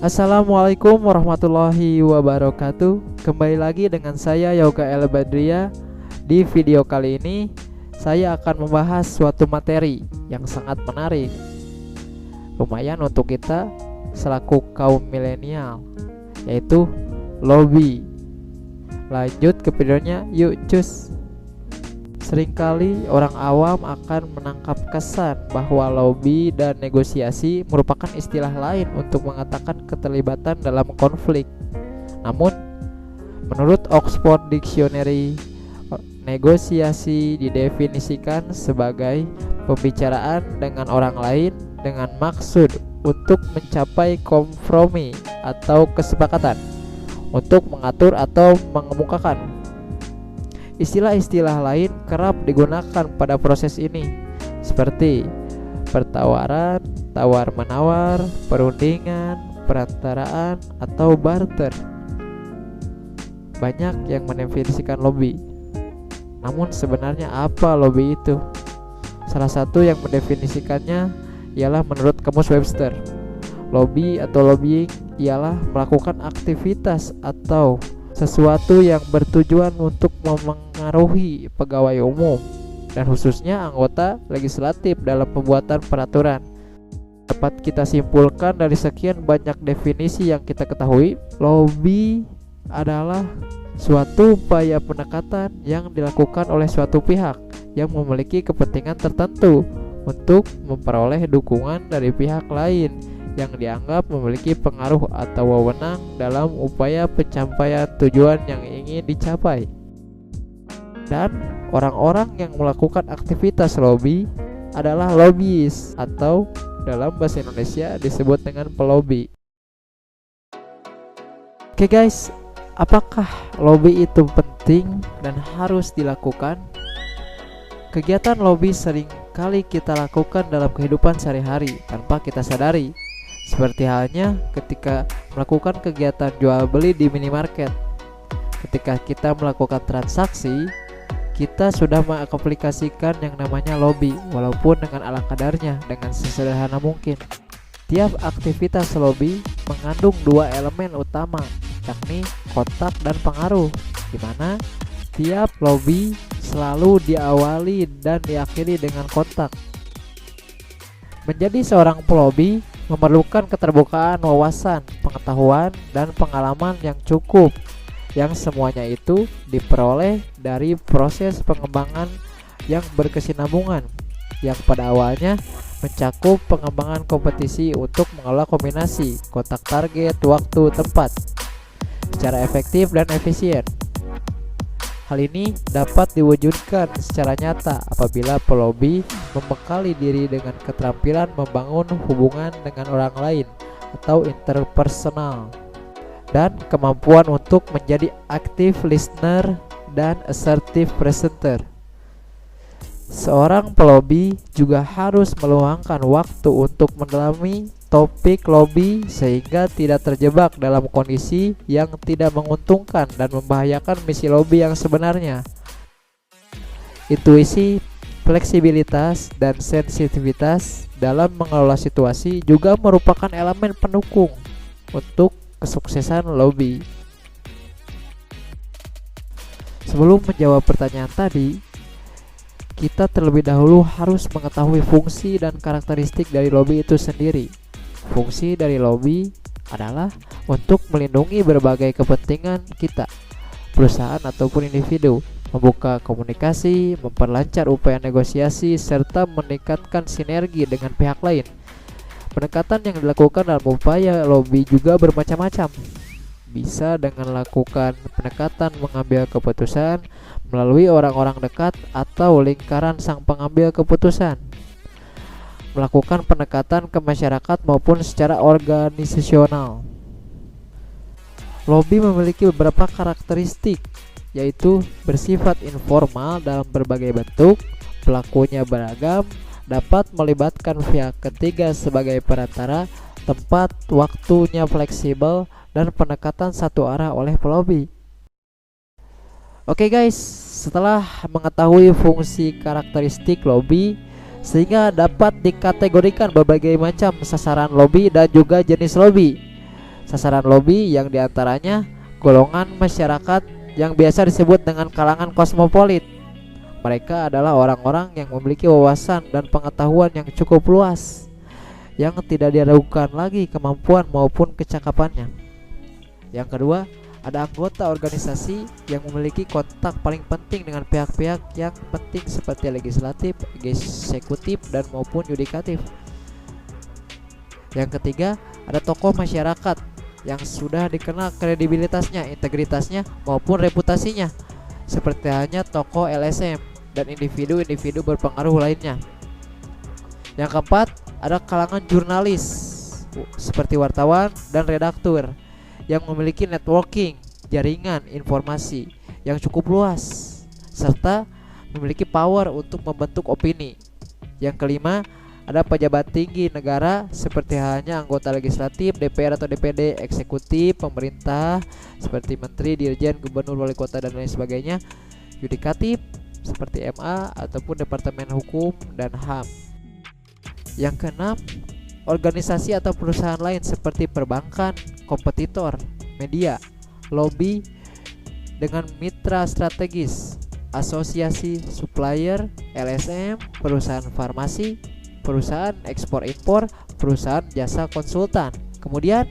Assalamualaikum warahmatullahi wabarakatuh. Kembali lagi dengan saya Yoga El Badria. Di video kali ini saya akan membahas suatu materi yang sangat menarik, lumayan untuk kita selaku kaum milenial, yaitu lobby. Lanjut ke videonya, yuk cus. Seringkali orang awam akan menangkap kesan bahwa lobby dan negosiasi merupakan istilah lain untuk mengatakan keterlibatan dalam konflik. Namun, menurut Oxford Dictionary, negosiasi didefinisikan sebagai pembicaraan dengan orang lain dengan maksud untuk mencapai kompromi atau kesepakatan, untuk mengatur atau mengemukakan. Istilah-istilah lain kerap digunakan pada proses ini, seperti pertawaran, tawar-menawar, perundingan, perantaraan, atau barter. Banyak yang mendefinisikan lobby. Namun sebenarnya apa lobby itu? Salah satu yang mendefinisikannya ialah menurut Kamus Webster. Lobby atau lobbying ialah melakukan aktivitas atau sesuatu yang bertujuan untuk memengaruhi pegawai umum dan khususnya anggota legislatif dalam pembuatan peraturan. Dapat kita simpulkan dari sekian banyak definisi yang kita ketahui, lobby adalah suatu upaya pendekatan yang dilakukan oleh suatu pihak yang memiliki kepentingan tertentu untuk memperoleh dukungan dari pihak lain yang dianggap memiliki pengaruh atau wewenang dalam upaya pencapaian tujuan yang ingin dicapai. Dan orang-orang yang melakukan aktivitas lobby adalah lobbyis atau dalam bahasa Indonesia disebut dengan pelobi. Oke guys, apakah lobby itu penting dan harus dilakukan? Kegiatan lobby sering kali kita lakukan dalam kehidupan sehari-hari tanpa kita sadari. Seperti halnya ketika melakukan kegiatan jual beli di minimarket. Ketika kita melakukan transaksi, kita sudah mengaplikasikan yang namanya lobby, walaupun dengan ala kadarnya, dengan sesederhana mungkin. Tiap aktivitas lobby mengandung dua elemen utama, yakni kontak dan pengaruh, di mana tiap lobby selalu diawali dan diakhiri dengan kontak. Menjadi seorang pelobi memerlukan keterbukaan wawasan, pengetahuan, dan pengalaman yang cukup, yang semuanya itu diperoleh dari proses pengembangan yang berkesinambungan, yang pada awalnya mencakup pengembangan kompetisi untuk mengelola kombinasi kontak target, waktu, tempat secara efektif dan efisien. Hal ini dapat diwujudkan secara nyata apabila pelobi membekali diri dengan keterampilan membangun hubungan dengan orang lain atau interpersonal, dan kemampuan untuk menjadi active listener dan assertive presenter. Seorang pelobi juga harus meluangkan waktu untuk mendalami topik lobby sehingga tidak terjebak dalam kondisi yang tidak menguntungkan dan membahayakan misi lobby yang sebenarnya. Intuisi, fleksibilitas, dan sensitivitas dalam mengelola situasi juga merupakan elemen pendukung untuk kesuksesan lobby. Sebelum menjawab pertanyaan tadi, kita terlebih dahulu harus mengetahui fungsi dan karakteristik dari lobby itu sendiri. Fungsi dari lobby adalah untuk melindungi berbagai kepentingan kita, perusahaan ataupun individu, membuka komunikasi, memperlancar upaya negosiasi, serta meningkatkan sinergi dengan pihak lain. Pendekatan yang dilakukan dalam upaya lobby juga bermacam-macam. Bisa dengan melakukan pendekatan mengambil keputusan melalui orang-orang dekat atau lingkaran sang pengambil keputusan, melakukan pendekatan ke masyarakat maupun secara organisasional. Lobby memiliki beberapa karakteristik, yaitu bersifat informal dalam berbagai bentuk, pelakunya beragam, dapat melibatkan pihak ketiga sebagai perantara, tempat waktunya fleksibel, dan pendekatan satu arah oleh pelobi. Oke guys, setelah mengetahui fungsi karakteristik lobby sehingga dapat dikategorikan berbagai macam sasaran lobby dan juga jenis lobby. Sasaran lobby yang diantaranya golongan masyarakat yang biasa disebut dengan kalangan kosmopolit. Mereka adalah orang-orang yang memiliki wawasan dan pengetahuan yang cukup luas, yang tidak diragukan lagi kemampuan maupun kecakapannya. Yang kedua, ada anggota organisasi yang memiliki kontak paling penting dengan pihak-pihak yang penting seperti legislatif, eksekutif, dan maupun yudikatif. Yang ketiga, ada tokoh masyarakat yang sudah dikenal kredibilitasnya, integritasnya, maupun reputasinya, seperti halnya tokoh LSM dan individu-individu berpengaruh lainnya. Yang keempat, ada kalangan jurnalis seperti wartawan dan redaktur yang memiliki networking, jaringan informasi yang cukup luas serta memiliki power untuk membentuk opini. Yang kelima, ada pejabat tinggi negara seperti halnya anggota legislatif, DPR atau DPD, eksekutif, pemerintah seperti menteri, dirjen, gubernur, wali kota dan lain sebagainya, yudikatif seperti MA ataupun Departemen Hukum dan HAM. Yang keenam, organisasi atau perusahaan lain seperti perbankan, kompetitor, media, lobby dengan mitra strategis, asosiasi supplier, LSM, perusahaan farmasi, perusahaan ekspor-impor, perusahaan jasa konsultan. Kemudian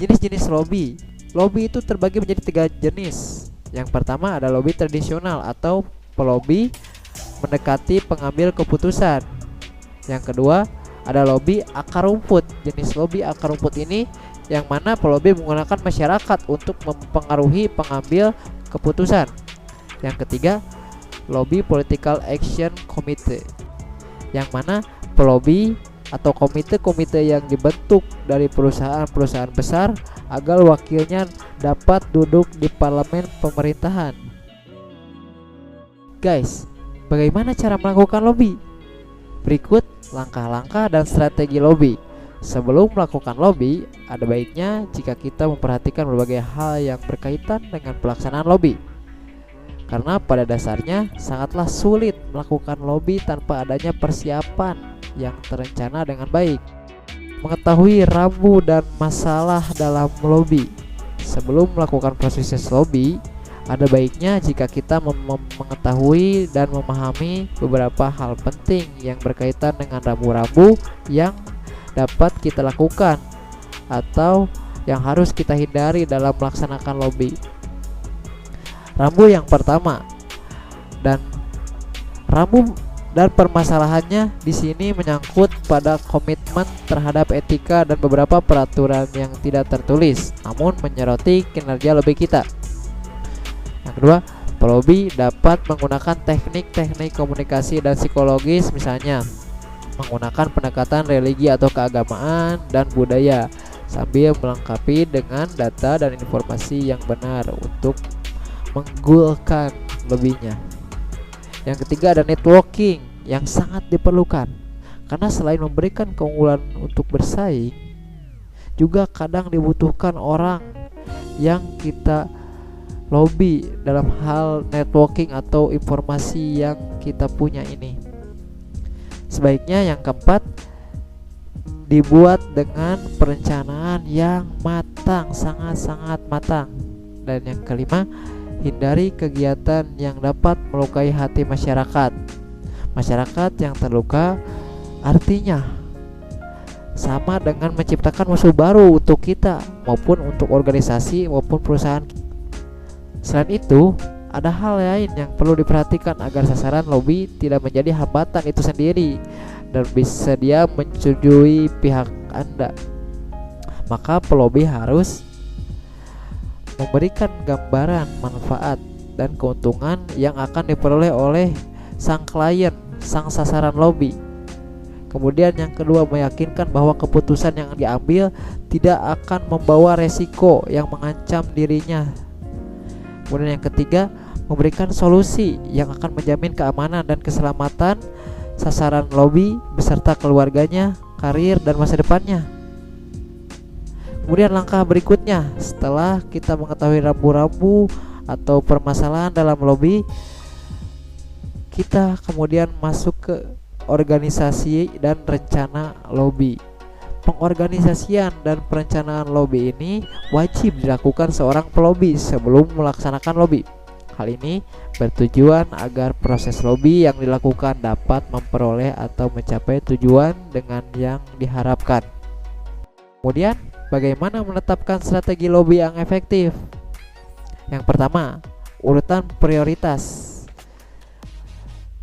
jenis-jenis lobby. Lobby itu terbagi menjadi 3 jenis. Yang pertama ada lobby tradisional atau pelobi mendekati pengambil keputusan. Yang kedua ada lobby akar rumput. Jenis lobby akar rumput ini yang mana pelobi menggunakan masyarakat untuk mempengaruhi pengambil keputusan. Yang ketiga, lobby political action committee, yang mana pelobi atau komite-komite yang dibentuk dari perusahaan-perusahaan besar agar wakilnya dapat duduk di parlemen pemerintahan. Guys, bagaimana cara melakukan lobby? Berikut langkah-langkah dan strategi lobby. Sebelum melakukan lobby, ada baiknya jika kita memperhatikan berbagai hal yang berkaitan dengan pelaksanaan lobby. Karena pada dasarnya sangatlah sulit melakukan lobby tanpa adanya persiapan yang terencana dengan baik. Mengetahui rambu dan masalah dalam lobby. Sebelum melakukan proses lobby, ada baiknya jika kita mengetahui dan memahami beberapa hal penting yang berkaitan dengan rambu-rambu yang dapat kita lakukan atau yang harus kita hindari dalam melaksanakan lobby. Rambu yang pertama dan permasalahannya di sini menyangkut pada komitmen terhadap etika dan beberapa peraturan yang tidak tertulis namun menyoroti kinerja lobby kita. Yang kedua, pelobi dapat menggunakan teknik-teknik komunikasi dan psikologis, misalnya menggunakan pendekatan religi atau keagamaan dan budaya sambil melengkapi dengan data dan informasi yang benar untuk menggulkan lobbynya. Yang ketiga, ada networking yang sangat diperlukan karena selain memberikan keunggulan untuk bersaing, juga kadang dibutuhkan orang yang kita lobby dalam hal networking atau informasi yang kita punya ini. Sebaiknya yang keempat, dibuat dengan perencanaan yang matang, sangat-sangat matang. Dan yang kelima, hindari kegiatan yang dapat melukai hati masyarakat. Masyarakat yang terluka artinya sama dengan menciptakan musuh baru untuk kita maupun untuk organisasi maupun perusahaan. Selain itu, ada hal lain yang perlu diperhatikan agar sasaran lobby tidak menjadi hambatan itu sendiri dan bisa dia menyetujui pihak Anda. Maka pelobi harus memberikan gambaran manfaat dan keuntungan yang akan diperoleh oleh sang klien, sang sasaran lobby. Kemudian yang kedua, meyakinkan bahwa keputusan yang diambil tidak akan membawa resiko yang mengancam dirinya. Kemudian yang ketiga, memberikan solusi yang akan menjamin keamanan dan keselamatan sasaran lobby beserta keluarganya, karir, dan masa depannya. Kemudian langkah berikutnya, setelah kita mengetahui rambu-rambu atau permasalahan dalam lobby, kita kemudian masuk ke organisasi dan rencana lobby. Pengorganisasian dan perencanaan lobby ini wajib dilakukan seorang pelobi sebelum melaksanakan lobby. Hal ini bertujuan agar proses lobby yang dilakukan dapat memperoleh atau mencapai tujuan dengan yang diharapkan. Kemudian, bagaimana menetapkan strategi lobby yang efektif? Yang pertama, urutan prioritas.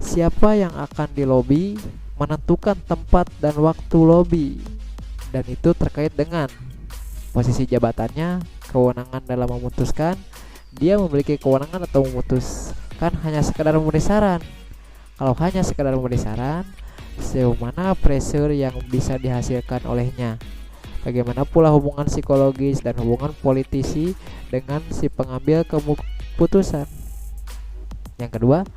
Siapa yang akan dilobi, menentukan tempat dan waktu lobby, dan itu terkait dengan posisi jabatannya, kewenangan dalam memutuskan. Dia memiliki kewenangan atau memutuskan hanya sekadar memberi saran. Kalau hanya sekadar memberi saran, sejauh mana pressure yang bisa dihasilkan olehnya? Bagaimana pula hubungan psikologis dan hubungan politisi dengan si pengambil keputusan? Yang kedua,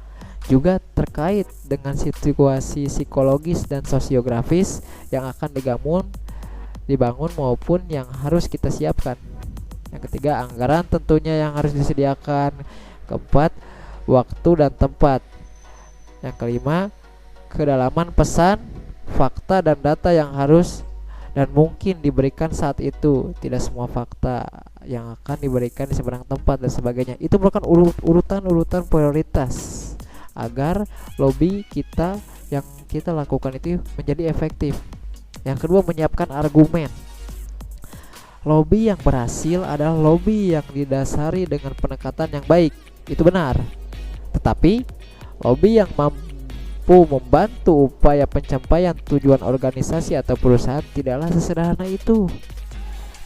juga terkait dengan situasi psikologis dan sosiografis yang akan dibangun maupun yang harus kita siapkan. Yang ketiga, anggaran tentunya yang harus disediakan. Keempat, waktu dan tempat. Yang kelima, kedalaman pesan, fakta dan data yang harus dan mungkin diberikan saat itu. Tidak semua fakta yang akan diberikan di seberang tempat dan sebagainya. Itu merupakan urutan prioritas agar lobby kita yang kita lakukan itu menjadi efektif. Yang kedua, menyiapkan argumen. Lobby yang berhasil adalah lobby yang didasari dengan pendekatan yang baik. Itu benar. Tetapi lobby yang mampu membantu upaya pencapaian tujuan organisasi atau perusahaan tidaklah sesederhana itu.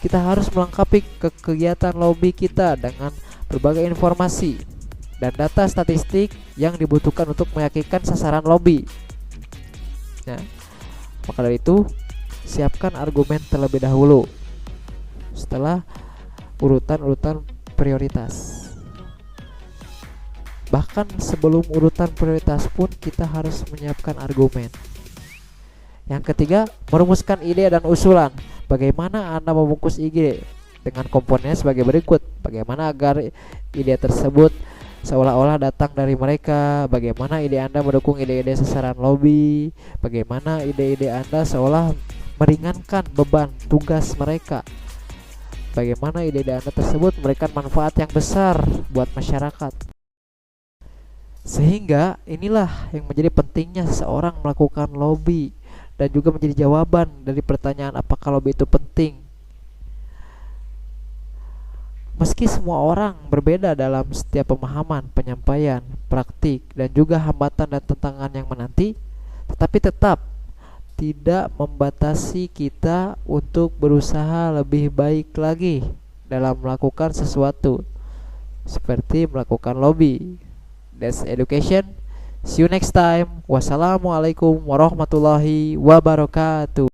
Kita harus melengkapi kegiatan lobby kita dengan berbagai informasi dan data statistik yang dibutuhkan untuk meyakinkan sasaran lobby. Nah, maka dari itu, siapkan argumen terlebih dahulu setelah urutan prioritas. Bahkan sebelum urutan prioritas pun kita harus menyiapkan argumen. Yang ketiga, merumuskan ide dan usulan. Bagaimana Anda membungkus ide dengan komponennya sebagai berikut. Bagaimana agar ide tersebut seolah-olah datang dari mereka. Bagaimana ide Anda mendukung ide-ide sasaran lobby. Bagaimana ide-ide Anda seolah meringankan beban tugas mereka. Bagaimana ide-ide Anda tersebut memberikan manfaat yang besar buat masyarakat. Sehingga inilah yang menjadi pentingnya seseorang melakukan lobby dan juga menjadi jawaban dari pertanyaan apakah lobby itu penting. Meski semua orang berbeda dalam setiap pemahaman, penyampaian, praktik, dan juga hambatan dan tantangan yang menanti, tetapi tetap tidak membatasi kita untuk berusaha lebih baik lagi dalam melakukan sesuatu, seperti melakukan lobby. That's education. See you next time. Wassalamualaikum warahmatullahi wabarakatuh.